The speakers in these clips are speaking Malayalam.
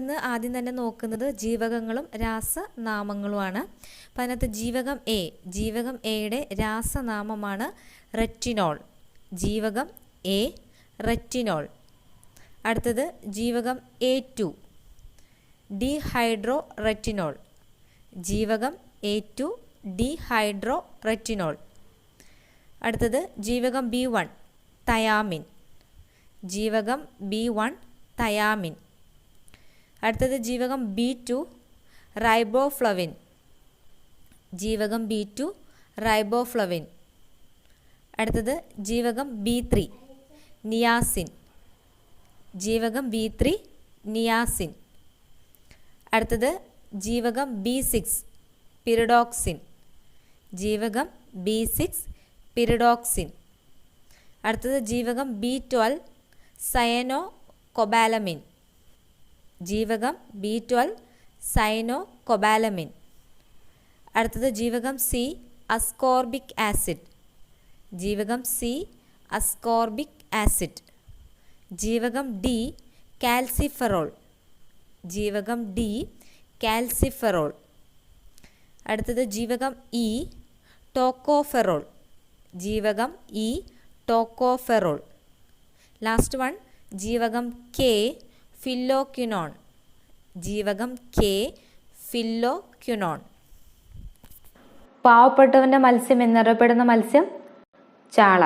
ഇന്ന് ആദ്യം തന്നെ നോക്കുന്നത് ജീവകങ്ങളും രാസനാമങ്ങളുമാണ്. അപ്പം അതിനകത്ത് ജീവകം എയുടെ രാസനാമമാണ് റെറ്റിനോൾ. ജീവകം എ റെറ്റിനോൾ. അടുത്തത് ജീവകം A2 ഡീഹൈഡ്രോ റെറ്റിനോൾ. ജീവകം A2 ഡീഹൈഡ്രോ റെറ്റിനോൾ. അടുത്തത് ജീവകം B1 തയാമിൻ. ജീവകം B1 തയാമിൻ. അടുത്തത് ജീവകം B2 റൈബോഫ്ലവിൻ. ജീവകം B2 റൈബോഫ്ലവിൻ. അടുത്തത് ജീവകം B3 നിയാസിൻ. ജീവകം B3 നിയാസിൻ. അടുത്തത് ജീവകം B6 പിറിഡോക്സിൻ. ജീവകം B6 പിറിഡോക്സിൻ. അടുത്തത് ജീവകം B12 സയനോ കൊബാലമിൻ. ജീവകം B12 സയനോ കൊബാലമിൻ. അടുത്തത് ജീവകം C അസ്കോർബിക് ആസിഡ്. ജീവകം C അസ്കോർബിക് ആസിഡ്. ജീവകം D കാൽസിഫെറോൾ. ജീവകം D കാൽസിഫെറോൾ. അടുത്തത് ജീവകം E ടോക്കോഫെറോൾ. ജീവകം E ടോക്കോഫെറോൾ. ലാസ്റ്റ് വൺ ജീവകം K ഫില്ലോക്വിനോൺ. ജീവകം K ഫില്ലോക്വിനോൺ. പാവപ്പെട്ടവന്റെ മത്സ്യം എന്നറിയപ്പെടുന്ന മത്സ്യം ചാള.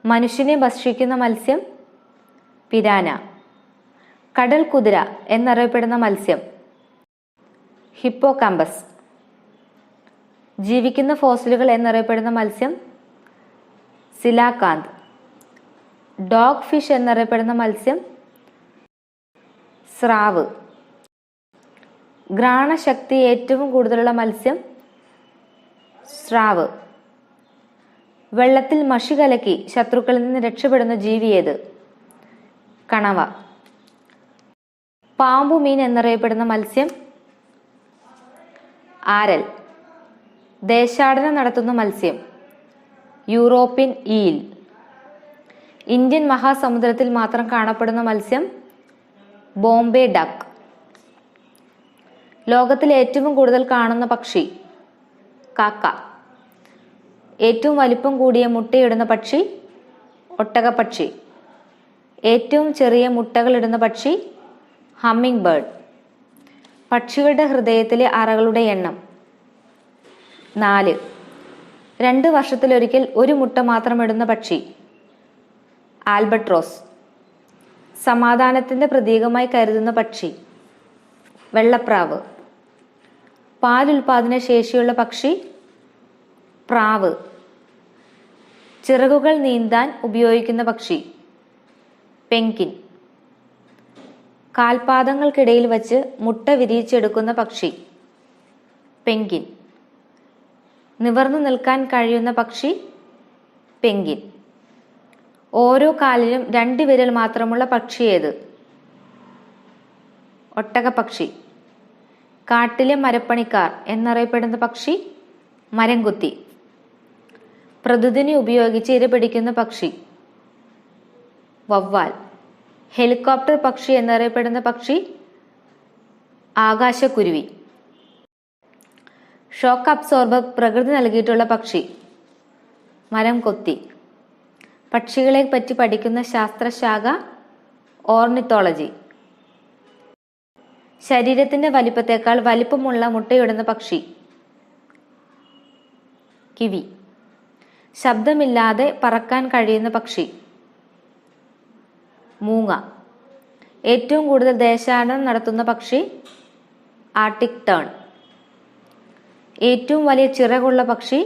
മനുഷ്യനെ ഭക്ഷിക്കുന്ന മത്സ്യം പിരാന. കടൽ കുതിര എന്നറിയപ്പെടുന്ന മത്സ്യം ഹിപ്പോകാമ്പസ്. ജീവിക്കുന്ന ഫോസിലുകൾ എന്നറിയപ്പെടുന്ന മത്സ്യം സിലാകാന്ത്. ഡോഗ് ഫിഷ് എന്നറിയപ്പെടുന്ന മത്സ്യം സ്രാവ്. ഘ്രാണശക്തി ഏറ്റവും കൂടുതലുള്ള മത്സ്യം സ്രാവ്. വെള്ളത്തിൽ മഷി കലക്കി ശത്രുക്കളിൽ നിന്ന് രക്ഷപ്പെടുന്ന ജീവി ഏത്? കണവ. പാമ്പുമീൻ എന്നറിയപ്പെടുന്ന മത്സ്യം ആരൽ. ദേശാടനം നടത്തുന്ന മത്സ്യം യൂറോപ്യൻ ഈൽ. ഇന്ത്യൻ മഹാസമുദ്രത്തിൽ മാത്രം കാണപ്പെടുന്ന മത്സ്യം ബോംബെ ഡക്ക്. ലോകത്തിൽ ഏറ്റവും കൂടുതൽ കാണുന്ന പക്ഷി കാക്ക. ഏറ്റവും വലിപ്പം കൂടിയ മുട്ടയിടുന്ന പക്ഷി ഒട്ടകപ്പക്ഷി. ഏറ്റവും ചെറിയ മുട്ടകൾ ഇടുന്ന പക്ഷി ഹമ്മിങ് ബേർഡ്. പക്ഷികളുടെ ഹൃദയത്തിലെ അറകളുടെ എണ്ണം 4. 2 വർഷത്തിലൊരിക്കൽ ഒരു മുട്ട മാത്രം ഇടുന്ന പക്ഷി ആൽബട്രോസ്. സമാധാനത്തിന്റെ പ്രതീകമായി കരുതുന്ന പക്ഷി വെള്ളപ്രാവ്. പാലുൽപാദന ശേഷിയുള്ള പക്ഷി പ്രാവ്. ചിറകുകൾ നീന്താൻ ഉപയോഗിക്കുന്ന പക്ഷി പെൻഗ്വിൻ. കാൽപാദങ്ങൾക്കിടയിൽ വച്ച് മുട്ട വിരിയിച്ചെടുക്കുന്ന പക്ഷി പെൻഗ്വിൻ. നിവർന്നു നിൽക്കാൻ കഴിയുന്ന പക്ഷി പെൻഗ്വിൻ. ഓരോ കാലിലും 2 വിരൽ മാത്രമുള്ള പക്ഷി ഏത്? ഒട്ടകപ്പക്ഷി. കാട്ടിലെ മരപ്പണിക്കാർ എന്നറിയപ്പെടുന്ന പക്ഷി മരംകുത്തി. പ്രതിധ്വനി ഉപയോഗിച്ച് ഇരപിടിക്കുന്ന പക്ഷി വവ്വാൽ. ഹെലികോപ്റ്റർ പക്ഷി എന്നറിയപ്പെടുന്ന പക്ഷി ആകാശക്കുരുവി. ഷോക്ക് അബ്സോർബർ പ്രകൃതി നൽകിയിട്ടുള്ള പക്ഷി മരം കൊത്തി. പക്ഷികളെ പറ്റി പഠിക്കുന്ന ശാസ്ത്രശാഖ ഓർണിത്തോളജി. ശരീരത്തിന്റെ വലിപ്പത്തേക്കാൾ വലിപ്പമുള്ള മുട്ടയിടുന്ന പക്ഷി കിവി. ശബ്ദമില്ലാതെ പറക്കാൻ കഴിയുന്ന പക്ഷി മൂങ്ങ. ഏറ്റവും കൂടുതൽ ദേശാടനം നടത്തുന്ന പക്ഷി ആർട്ടിക് ടേൺ. ഏറ്റവും വലിയ ചിറകുള്ള പക്ഷി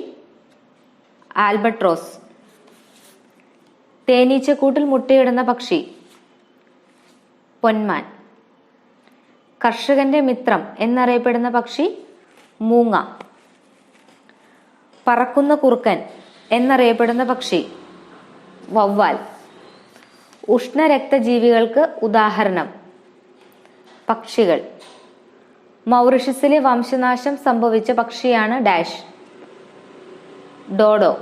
ആൽബട്രോസ്. തേനീച്ചക്കൂട്ടിൽ മുട്ടയിടുന്ന പക്ഷി പൊന്മാൻ. കർഷകന്റെ മിത്രം എന്നറിയപ്പെടുന്ന പക്ഷി മൂങ്ങ. പറക്കുന്ന കുറുക്കൻ എന്നറിയപ്പെടുന്ന പക്ഷി വവ്വാൽ. ഉഷ്ണരക്തജീവികൾക്ക് ഉദാഹരണം പക്ഷികൾ. മൗറിഷ്യസിലെ വംശനാശം സംഭവിച്ച പക്ഷിയാണ് ഡാഷ് ഡോഡോ.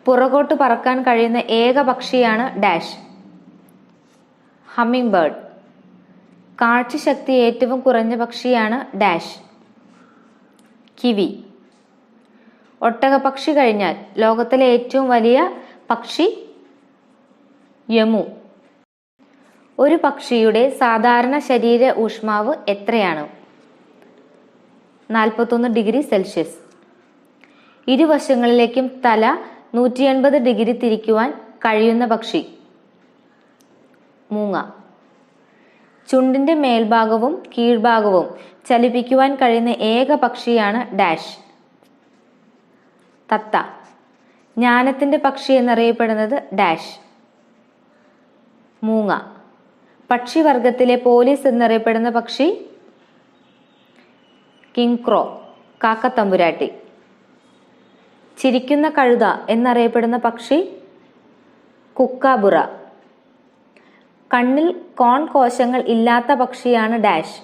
പുറകോട്ട് പറക്കാൻ കഴിയുന്ന ഏക പക്ഷിയാണ് ഡാഷ് ഹമ്മിങ് ബേർഡ്. കാഴ്ചശക്തി ഏറ്റവും കുറഞ്ഞ പക്ഷിയാണ് ഡാഷ്. കിവി. ഒട്ടകപ്പക്ഷി കഴിഞ്ഞാൽ ലോകത്തിലെ ഏറ്റവും വലിയ പക്ഷി യമു. ഒരു പക്ഷിയുടെ സാധാരണ ശരീര ഊഷ്മാവ് എത്രയാണ്? 41 ഡിഗ്രി സെൽഷ്യസ്. ഇരുവശങ്ങളിലേക്കും തല 180 ഡിഗ്രി തിരിക്കുവാൻ കഴിയുന്ന പക്ഷി മൂങ്ങ. ചുണ്ടിന്റെ മേൽഭാഗവും കീഴ്ഭാഗവും ചലിപ്പിക്കുവാൻ കഴിയുന്ന ഏക പക്ഷിയാണ് ഡാഷ്. തത്ത. ജ്ഞാനത്തിന്റെ പക്ഷി എന്നറിയപ്പെടുന്നത് ഡാഷ്. മൂങ്ങ. പക്ഷിവർഗത്തിലെ പോലീസ് എന്നറിയപ്പെടുന്ന പക്ഷി കിങ്ക്രോ, കാക്കത്തമ്പുരാട്ടി. ചിരിക്കുന്ന കഴുത എന്നറിയപ്പെടുന്ന പക്ഷി കുക്കാബുറ. കണ്ണിൽ കോൺ കോശങ്ങൾ ഇല്ലാത്ത പക്ഷിയാണ് ഡാഷ്.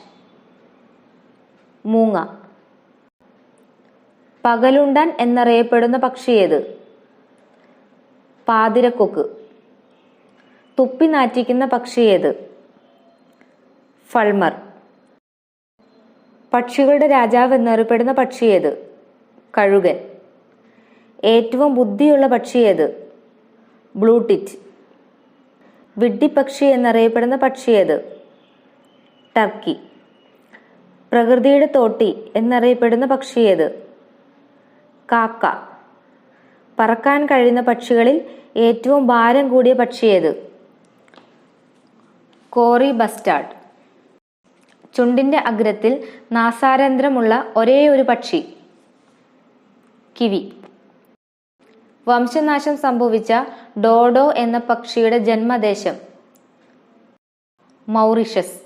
മൂങ്ങ. പകലുണ്ടാൻ എന്നറിയപ്പെടുന്ന പക്ഷി ഏത്? പാതിരക്കൊക്ക്. തുപ്പി നാറ്റിക്കുന്ന പക്ഷി ഏത്? ഫൾമർ. പക്ഷികളുടെ രാജാവ് എന്നറിയപ്പെടുന്ന പക്ഷി ഏത്? കഴുകൻ. ഏറ്റവും ബുദ്ധിയുള്ള പക്ഷി ഏത്? ബ്ലൂടിറ്റ്. വിഡ്ഢിപ്പക്ഷി എന്നറിയപ്പെടുന്ന പക്ഷി ഏത്? ടർക്കി. പ്രകൃതിയുടെ തോട്ടി എന്നറിയപ്പെടുന്ന പക്ഷി ഏത്? കാക്ക. പറക്കാൻ കഴിയുന്ന പക്ഷികളിൽ ഏറ്റവും ഭാരം കൂടിയ പക്ഷി ഏത്? Quarry bastard. ചുണ്ടിന്റെ അഗ്രത്തിൽ നാസാരന്ധ്രമുള്ള ഒരേ ഒരു പക്ഷി കിവി. വംശനാശം സംഭവിച്ച ഡോഡോ എന്ന പക്ഷിയുടെ ജന്മദേശം മൗറിഷ്യസ്.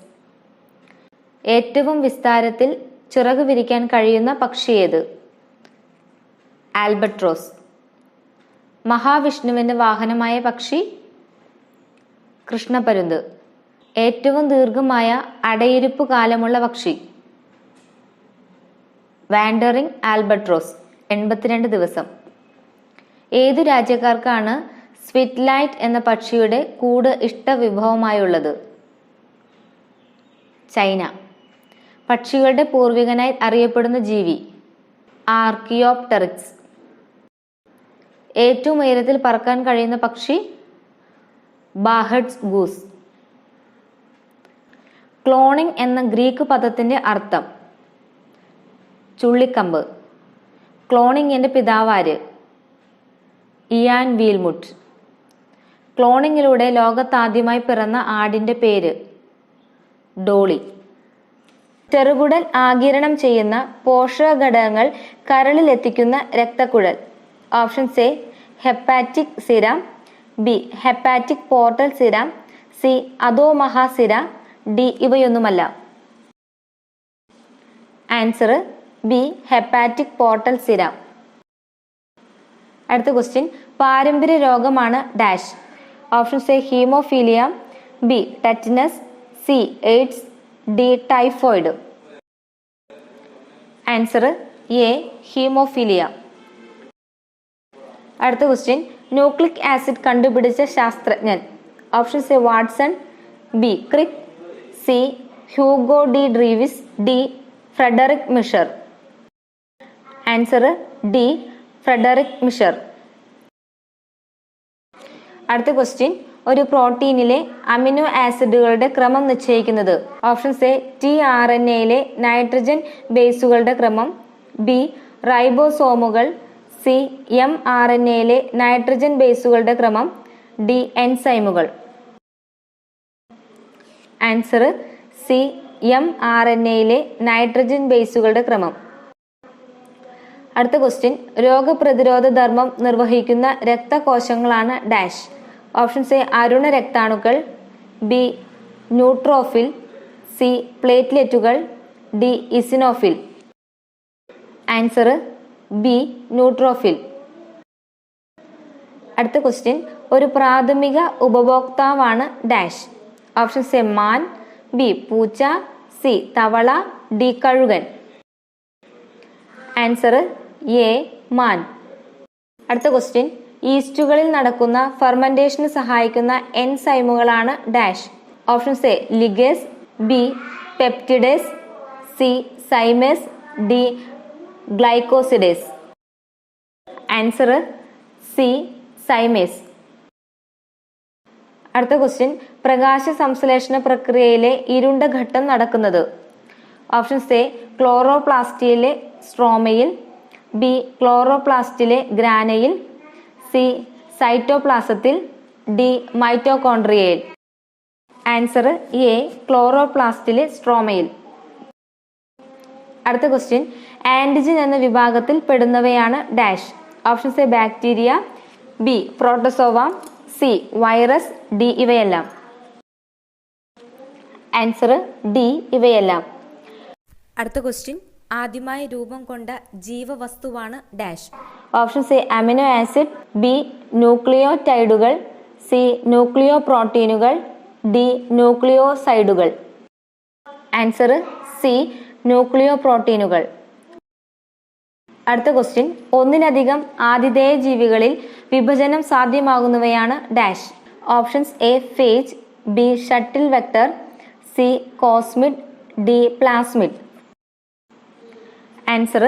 ഏറ്റവും വിസ്താരത്തിൽ ചിറക് വിരിക്കാൻ കഴിയുന്ന പക്ഷി ഏത്? ആൽബട്രോസ്. മഹാവിഷ്ണുവിന്റെ വാഹനമായ പക്ഷി കൃഷ്ണപരുന്ത്. ഏറ്റവും ദീർഘമായ അടയിരിപ്പ് കാലമുള്ള പക്ഷി വാൻഡറിംഗ് ആൽബട്രോസ്, 82 ദിവസം. ഏതു രാജ്യക്കാർക്കാണ് സ്വിറ്റ്ലൈറ്റ് എന്ന പക്ഷിയുടെ കൂട് ഇഷ്ടവിഭവമായുള്ളത്? ചൈന. പക്ഷികളുടെ പൂർവികനായി അറിയപ്പെടുന്ന ജീവി ആർക്കിയോപ്ടെറിക്സ്. ഏറ്റവും ഉയരത്തിൽ പറക്കാൻ കഴിയുന്ന പക്ഷി ബാഹഡ്സ് ഗൂസ്. ക്ലോണിംഗ് എന്ന ഗ്രീക്ക് പദത്തിന്റെ അർത്ഥം ചുള്ളിക്കമ്പ്. ക്ലോണിങ്ങിന്റെ പിതാവാര്? ഇയാൻ വീൽമുട്ട്. ക്ലോണിങ്ങിലൂടെ ലോകത്താദ്യമായി പിറന്ന ആടിന്റെ പേര് ഡോളി. ചെറുകുടൽ ആഗിരണം ചെയ്യുന്ന പോഷക ഘടകങ്ങൾ കരളിൽ എത്തിക്കുന്ന രക്തക്കുഴൽ. ഓപ്ഷൻസ് എ ഹെപ്പാറ്റിക് സിര, ബി ഹെപ്പാറ്റിക് പോർട്ടൽ സിര, സി അധോമഹാസിര, ഡി ഇവയൊന്നുമല്ല. ആൻസർ ബി ഹെപ്പാറ്റിക് പോർട്ടൽ സിര. അടുത്ത ക്വസ്റ്റ്യൻ, പാരമ്പര്യ രോഗമാണ് dash. Options A haemophilia, B tetanus, C AIDS, D typhoid. Answer A haemophilia. അടുത്ത ക്വസ്റ്റ്യൻ, ന്യൂക്ലിക് ആസിഡ് കണ്ടുപിടിച്ച ശാസ്ത്രജ്ഞൻ. Options A Watson, B Crick, C Hugo D de Vries, D Friedrich Miescher. Answer D Friedrich Miescher. അടുത്ത ക്വസ്റ്റ്യൻ, ഒരു പ്രോട്ടീനിലെ അമിനോ ആസിഡുകളുടെ ക്രമം നിശ്ചയിക്കുന്നത്. ഓപ്ഷൻസ് എ tRNA-യിലെ നൈട്രജൻ ബേസുകളുടെ ക്രമം, ബി റൈബോസോമുകൾ, സി mRNA-യിലെ നൈട്രജൻ ബേസുകളുടെ ക്രമം, ഡി എൻസൈമുകൾ. ആൻസർ സി mRNA-യിലെ നൈട്രജൻ ബേസുകളുടെ ക്രമം. അടുത്ത ക്വസ്റ്റ്യൻ, രോഗപ്രതിരോധ ധർമ്മം നിർവഹിക്കുന്ന രക്തകോശങ്ങളാണ് ഡാഷ്. ഓപ്ഷൻസ് എ അരുണ രക്താണുക്കൾ, ബി ന്യൂട്രോഫിൽ, സി പ്ലേറ്റ്ലെറ്റുകൾ, D eosinophil. Answer B neutrophil. അടുത്ത ക്വസ്റ്റ്യൻ, ഒരു പ്രാഥമിക ഉപഭോക്താവാണ് ഡാഷ്. ഓപ്ഷൻസ് എ മാൻ, ബി പൂച്ച, സി തവള, ഡി കഴുകൻ. ആൻസർ എ മാൻ. അടുത്ത ക്വസ്റ്റ്യൻ, ഈസ്റ്റുകളിൽ നടക്കുന്ന ഫെർമെന്റേഷന് സഹായിക്കുന്ന എൻസൈമുകളാണ് dash. Options A ligase, B peptidase, C zymase, D glycosidase. Answer C zymase. അടുത്ത ക്വസ്റ്റ്യൻ, പ്രകാശ സംശ്ലേഷണ പ്രക്രിയയിലെ ഇരുണ്ട ഘട്ടം നടക്കുന്നത്. ഓപ്ഷൻസ് എ ക്ലോറോപ്ലാസ്റ്റിലെ സ്ട്രോമയിൽ, ബി ക്ലോറോപ്ലാസ്റ്റിലെ ഗ്രാനയിൽ, സി സൈറ്റോപ്ലാസത്തിൽ, ഡി മൈറ്റോകോൺട്രിയയിൽ. ആൻസർ എ ക്ലോറോപ്ലാസ്റ്റിലെ സ്ട്രോമയിൽ. അടുത്ത ക്വസ്റ്റ്യൻ, ആന്റിജൻ എന്ന വിഭാഗത്തിൽ പെടുന്നവയാണ് dash. Options A bacteria, B protozoa, C virus, D ഇവയെല്ലാം. ആൻസർ ഡി ഇവയെല്ലാം. അടുത്ത ക്വസ്റ്റ്യൻ, ആദ്യമായി രൂപം കൊണ്ട ജീവവസ്തുവാണ് dash. Options A amino acid, B ന്യൂക്ലിയോടൈഡുകൾ, സി ന്യൂക്ലിയോ പ്രോട്ടീനുകൾ, ഡി ന്യൂക്ലിയോസൈഡുകൾ. ആൻസർ സി ന്യൂക്ലിയോ പ്രോട്ടീനുകൾ. അടുത്ത ക്വസ്റ്റ്യൻ, ഒന്നിലധികം ആതിഥേയ ജീവികളിൽ വിഭജനം സാധ്യമാകുന്നവയാണ് dash. Options A phage, B shuttle vector, C cosmid, D plasmid. Answer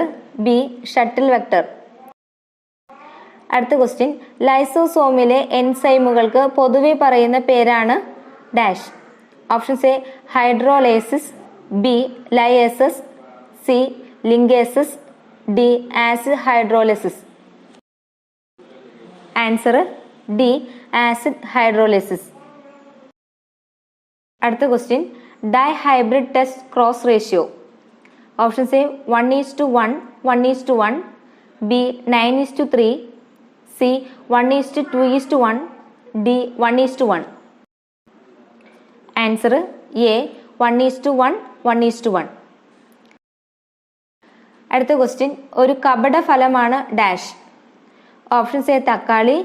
B shuttle vector. അടുത്ത ക്വസ്റ്റ്യൻ, ലൈസോസോമിലെ എൻസൈമുകൾക്ക് പൊതുവെ പറയുന്ന പേരാണ് dash. Options A hydrolases, B lyases, C ligases, D acid hydrolysis. Answer D acid hydrolysis. അടുത്ത question, dihybrid test cross ratio. Options A 1:1, 1:1, B 9:3, C 1:2:1, D 1:1. Answer A 1:1, 1:1. അടുത്ത ക്വസ്റ്റ്യൻ, ഒരു കപട ഫലമാണ് ഡാഷ്. ഓപ്ഷൻസ് എ തക്കാളി,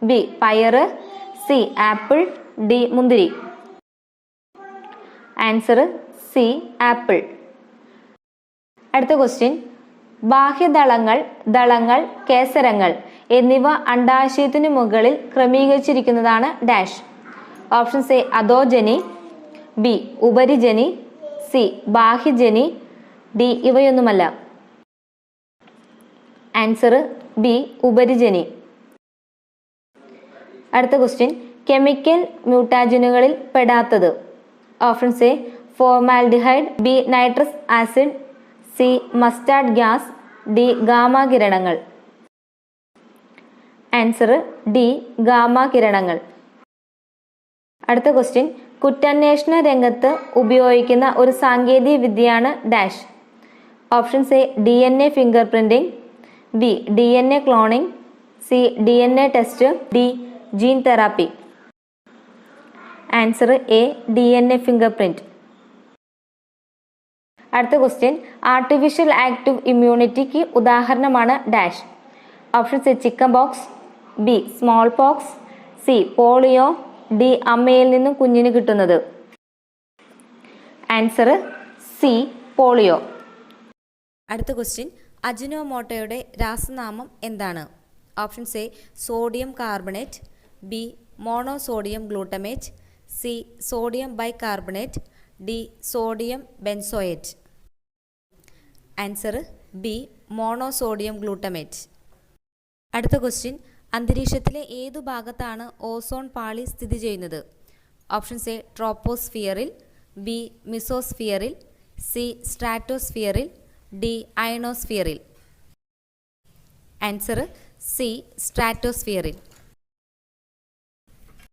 ബി പയറ്, സി ആപ്പിൾ, ഡി മുന്തിരി. Answer C apple. അടുത്ത ക്വസ്റ്റ്യൻ, ബാഹ്യദളങ്ങൾ, ദളങ്ങൾ, കേസരങ്ങൾ എന്നിവ അണ്ഡാശയത്തിനു മുകളിൽ ക്രമീകരിച്ചിരിക്കുന്നതാണ് ഡാഷ്. ഓപ്ഷൻസ് എ അധോജനി, ബി ഉപരിജനി, സി ബാഹ്യജനി, ഡി ഇവയൊന്നുമല്ല. ആൻസർ ബി ഉപരിജനി. അടുത്ത ക്വസ്റ്റ്യൻ, കെമിക്കൽ മ്യൂട്ടാജനുകളിൽ പെടാത്തത്. Options A formaldehyde, B nitrous acid, C mustard gas, D gamma കിരണങ്ങൾ. ആൻസർ ഡി ഗാമ കിരണങ്ങൾ. അടുത്ത ക്വസ്റ്റ്യൻ, കുറ്റാന്വേഷണ രംഗത്ത് ഉപയോഗിക്കുന്ന ഒരു സാങ്കേതിക വിദ്യയാണ് dash. Options A DNA finger printing, B DNA cloning, C DNA test, D gene therapy. Answer A DNA finger print. അടുത്ത ക്വസ്റ്റ്യൻ, ആർട്ടിഫിഷ്യൽ ആക്റ്റീവ് ഇമ്മ്യൂണിറ്റിക്ക് ഉദാഹരണമാണ് dash. Options A chicken pox, B small pox, C polio, D അമ്മയിൽ നിന്നും കുഞ്ഞിന് കിട്ടുന്നത്. Answer C polio. അടുത്ത ക്വസ്റ്റ്യൻ, അജിനോമോട്ടോയുടെ രാസനാമം എന്താണ്? Options A sodium carbonate, B monosodium glutamate, C sodium bicarbonate, D sodium benzoate. Answer B monosodium glutamate. അടുത്ത ക്വസ്റ്റ്യൻ, അന്തരീക്ഷത്തിലെ ഏതു ഭാഗത്താണ് ഓസോൺ പാളി സ്ഥിതി ചെയ്യുന്നത്? ഓപ്ഷൻസ് എ ട്രോപ്പോസ്ഫിയറിൽ, ബി മിസോസ്ഫിയറിൽ, സി സ്ട്രാറ്റോസ്ഫിയറിൽ, ഡി അയണോസ്ഫിയറിൽ. Answer C സ്ട്രാറ്റോസ്ഫിയറിൽ.